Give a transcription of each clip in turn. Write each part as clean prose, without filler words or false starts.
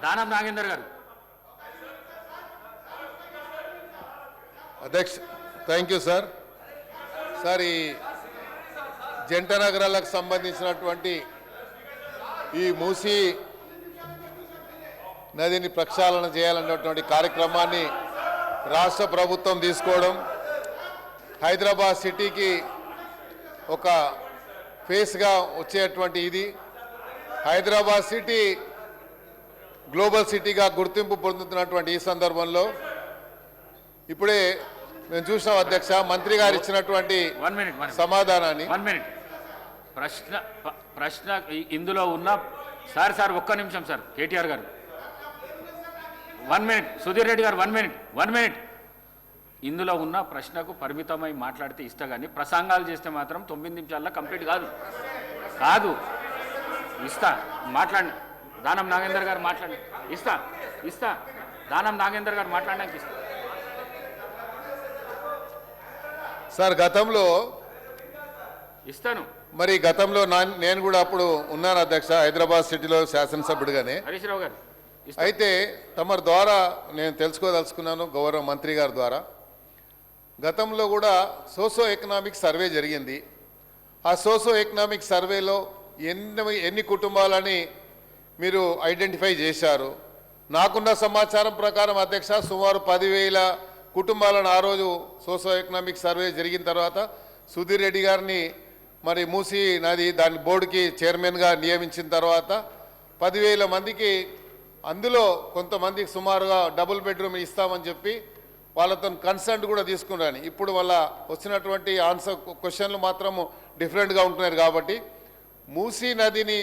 దానం నాగేందర్ గారు. అధ్యక్ష, thank you sir. Sir, ఈ జంట నగరాలకు సంబంధించినటువంటి ఈ మూసీ నదిని ప్రక్షాళన చేయాలన్నటువంటి కార్యక్రమాన్ని రాష్ట్ర ప్రభుత్వం తీసుకోవడం, హైదరాబాద్ సిటీకి ఒక ఫేస్గా వచ్చేటువంటి ఇది హైదరాబాద్ సిటీ గ్లోబల్ సిటీగా గుర్తింపు పొందుతున్నటువంటి ఈ సందర్భంలో ఇప్పుడే మేము చూసాం అధ్యక్ష, మంత్రి గారు ఇచ్చినటువంటి సమాధానాన్ని. ప్రశ్న ఇందులో ఉన్న సార్ ఒక్క నిమిషం సార్. కేటీఆర్ గారు 1 మినిట్, సుధీర్ రెడ్డి గారు 1 మినిట్. ఇందులో ఉన్న ప్రశ్నకు పరిమితమై మాట్లాడితే ఇస్తా, కానీ ప్రసంగాలు చేస్తే మాత్రం 9 నిమిషాల్లో కంప్లీట్ కాదు. ఇస్తా, మాట్లాడండి. దానం నాగేందర్ గారు మాట్లాడండి. ఇస్తా దానం నాగేందర్ గారు మాట్లాడడానికి ఇస్తా. సార్, గతంలో ఇస్తాను. మరి గతంలో నేను కూడా అప్పుడు ఉన్నాను అధ్యక్ష, హైదరాబాద్ సిటీలో శాసనసభ్యుడిగానే. హరీష్ రావు గారు, అయితే తమరి ద్వారా నేను తెలుసుకోదలుచుకున్నాను, గౌరవ మంత్రి గారి ద్వారా. గతంలో కూడా సోషో ఎకనామిక్ సర్వే జరిగింది. ఆ సోషో ఎకనామిక్ సర్వేలో ఎన్ని కుటుంబాలని మీరు ఐడెంటిఫై చేశారు? నాకున్న సమాచారం ప్రకారం అధ్యక్ష, సుమారు 10,000 కుటుంబాలను ఆ రోజు సోషో ఎకనామిక్ సర్వే జరిగిన తర్వాత సుధీర్ రెడ్డి గారిని మరి మూసీ నది దాని బోర్డుకి చైర్మన్గా నియమించిన తర్వాత 10,000 మందికి, అందులో కొంతమందికి సుమారుగా డబుల్ బెడ్రూమ్ ఇస్తామని చెప్పి వాళ్ళతో కన్సల్ట్ కూడా తీసుకున్నాను. ఇప్పుడు వాళ్ళ వచ్చినటువంటి ఆన్సర్ క్వశ్చన్లు మాత్రము డిఫరెంట్గా ఉంటున్నారు. కాబట్టి మూసీ నదిని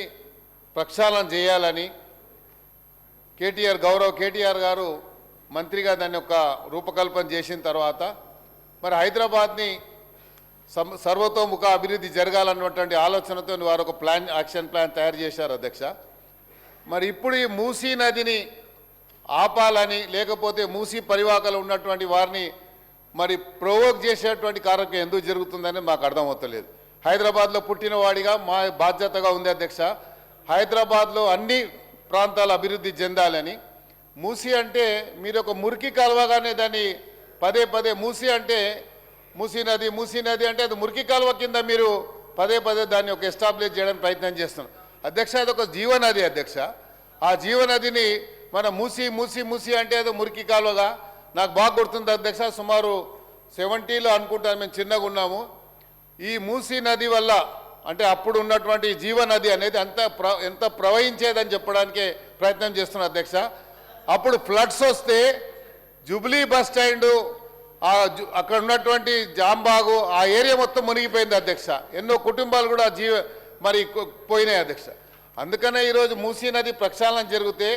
ప్రక్షాళన చేయాలని గౌరవ కేటీఆర్ గారు మంత్రిగా దాన్ని ఒక రూపకల్పన చేసిన తర్వాత మరి హైదరాబాద్ని సర్వతోముఖ అభివృద్ధి జరగాలన్నటువంటి ఆలోచనతో వారు ఒక యాక్షన్ ప్లాన్ తయారు చేశారు అధ్యక్ష. మరి ఇప్పుడు ఈ మూసీ నదిని ఆపాలని, లేకపోతే మూసీ పరివాహకలు ఉన్నటువంటి వారిని మరి ప్రొవోక్ చేసేటువంటి కార్యక్రమం ఎందుకు జరుగుతుందని మాకు అర్థమవుతలేదు. హైదరాబాద్లో పుట్టినవాడిగా మా బాధ్యతగా ఉంది అధ్యక్ష, హైదరాబాద్లో అన్ని ప్రాంతాలు అభివృద్ధి చెందాలని. మూసీ అంటే మీరు ఒక మురికి కాలువగానే దాన్ని పదే మూసీ అంటే మూసీ నది అంటే అది మురికి కాలువ కింద మీరు పదే దాన్ని ఒక ఎస్టాబ్లిష్ చేయడానికి ప్రయత్నం చేస్తున్నాం అధ్యక్ష. అది ఒక జీవనది అధ్యక్ష. ఆ జీవనదిని మన మూసీ అంటే అది మురికి కాలువగా నాకు బాగా గుర్తుంది అధ్యక్ష. సుమారు 70లో అనుకుంటాను, మేము చిన్నగా ఉన్నాము. ఈ మూసీ నది వల్ల అంటే అప్పుడు ఉన్నటువంటి జీవనది అనేది ఎంత ప్రవహించేదని చెప్పడానికే ప్రయత్నం చేస్తున్నాం అధ్యక్ష. అప్పుడు ఫ్లడ్స్ వస్తే జూబ్లీ బస్ స్టాండు, అక్కడ ఉన్నటువంటి జాంబాగు, ఆ ఏరియా మొత్తం మునిగిపోయింది అధ్యక్ష. ఎన్నో కుటుంబాలు కూడా మరి పోయినాయి అధ్యక్ష. అందుకనే ఈరోజు మూసీ నది ప్రక్షాళన జరిగితే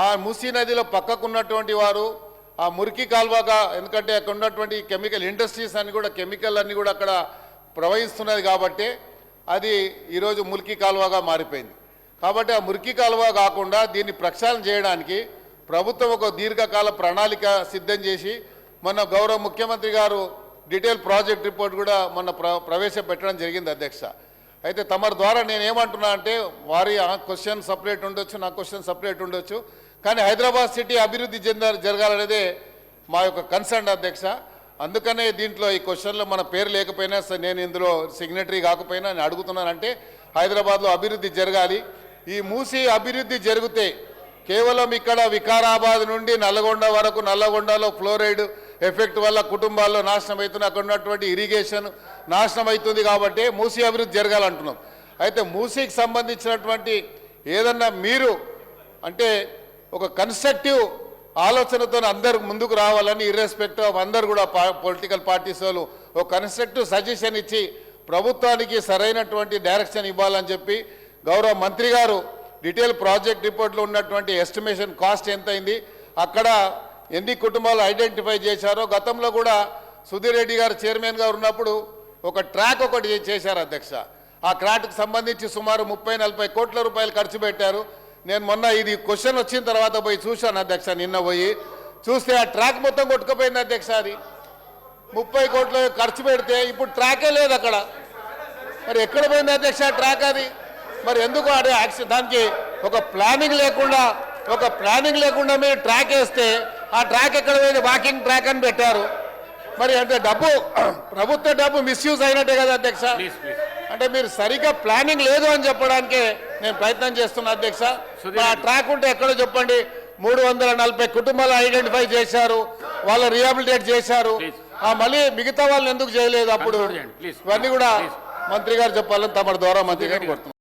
ఆ మూసీ నదిలో పక్కకు ఉన్నటువంటి వారు ఆ మురికి కాలువగా, ఎందుకంటే అక్కడ ఉన్నటువంటి కెమికల్ ఇండస్ట్రీస్ అన్ని కూడా కెమికల్ అన్నీ కూడా అక్కడ ప్రవహిస్తున్నది కాబట్టి అది ఈరోజు మురికి కాలువగా మారిపోయింది. కాబట్టి ఆ మురికి కాలువ కాకుండా దీన్ని ప్రక్షాళన చేయడానికి ప్రభుత్వం ఒక దీర్ఘకాల ప్రణాళిక సిద్ధం చేసి మొన్న గౌరవ ముఖ్యమంత్రి గారు డీటెయిల్ ప్రాజెక్ట్ రిపోర్ట్ కూడా మొన్న ప్రవేశపెట్టడం జరిగింది అధ్యక్ష. అయితే తమరి ద్వారా నేనేమంటున్నా అంటే, వారి క్వశ్చన్ సపరేట్ ఉండొచ్చు, నా క్వశ్చన్ సపరేట్ ఉండొచ్చు, కానీ హైదరాబాద్ సిటీ అభివృద్ధి జరగాలనేదే మా యొక్క కన్సర్న్ అధ్యక్ష. అందుకనే దీంట్లో ఈ క్వశ్చన్లో మన పేరు లేకపోయినా నేను ఇందులో సిగ్నేటరీ కాకపోయినా నేను అడుగుతున్నానంటే, హైదరాబాద్లో అభివృద్ధి జరగాలి. ఈ మూసీ అభివృద్ధి జరిగితే కేవలం ఇక్కడ వికారాబాద్ నుండి నల్లగొండ వరకు, నల్లగొండలో ఫ్లోరైడ్ ఎఫెక్ట్ వల్ల కుటుంబాల్లో నాశనం అవుతుంది, అక్కడ ఉన్నటువంటి ఇరిగేషన్ నాశనం అవుతుంది. కాబట్టి మూసీ అభివృద్ధి జరగాలంటున్నాం. అయితే మూసీకి సంబంధించినటువంటి ఏదన్నా మీరు అంటే ఒక కన్స్ట్రక్టివ్ ఆలోచనతో అందరు ముందుకు రావాలని, ఇర్రెస్పెక్టివ్ ఆఫ్ అందరు కూడా పొలిటికల్ పార్టీస్ వాళ్ళు ఒక కన్స్ట్రక్టివ్ సజెషన్ ఇచ్చి ప్రభుత్వానికి సరైనటువంటి డైరెక్షన్ ఇవ్వాలని చెప్పి గౌరవ మంత్రి గారు డీటెయిల్ ప్రాజెక్ట్ రిపోర్ట్లో ఉన్నటువంటి ఎస్టిమేషన్ కాస్ట్ ఎంత అయింది, అక్కడ ఎన్ని కుటుంబాలు ఐడెంటిఫై చేశారో, గతంలో కూడా సుధీర్ రెడ్డి గారు చైర్మన్గా ఉన్నప్పుడు ఒక ట్రాక్ ఒకటి చేశారు అధ్యక్ష. ఆ ట్రాక్కి సంబంధించి సుమారు 30-40 కోట్ల రూపాయలు ఖర్చు పెట్టారు. నేను మొన్న ఇది క్వశ్చన్ వచ్చిన తర్వాత పోయి చూశాను అధ్యక్ష, నిన్న పోయి చూస్తే ఆ ట్రాక్ మొత్తం కొట్టుకుపోయింది అధ్యక్ష. అది 30 కోట్లు ఖర్చు పెడితే ఇప్పుడు ట్రాకే లేదు అక్కడ. మరి ఎక్కడ పోయింది అధ్యక్ష ట్రాక్? అది మరి ఎందుకు దానికి ఒక ప్లానింగ్ లేకుండా ఒక ప్లానింగ్ లేకుండా మీరు ట్రాక్ వేస్తే ఆ ట్రాక్ ఎక్కడ పోయింది? వాకింగ్ ట్రాక్ అని పెట్టారు. మరి అంటే డబ్బు ప్రభుత్వ డబ్బు మిస్యూజ్ అయినట్టే కదా అధ్యక్ష. ప్లీజ్ ప్లీజ్ అంటే మీరు సరిగ్గా ప్లానింగ్ లేదు అని చెప్పడానికే నేను ప్రయత్నం చేస్తున్నా అధ్యక్ష. మరి ఆ ట్రాక్ ఉంటే ఎక్కడో చెప్పండి. 340 కుటుంబాలు ఐడెంటిఫై చేశారు, వాళ్ళ రిహాబిలిటేట్ చేశారు. మళ్ళీ మిగతా వాళ్ళని ఎందుకు చేయలేదు అప్పుడు? ప్లీజ్ ఇవన్నీ కూడా మంత్రి గారు చెప్పాలని తమ ద్వారా మంత్రి గారు కోరుతున్నాను.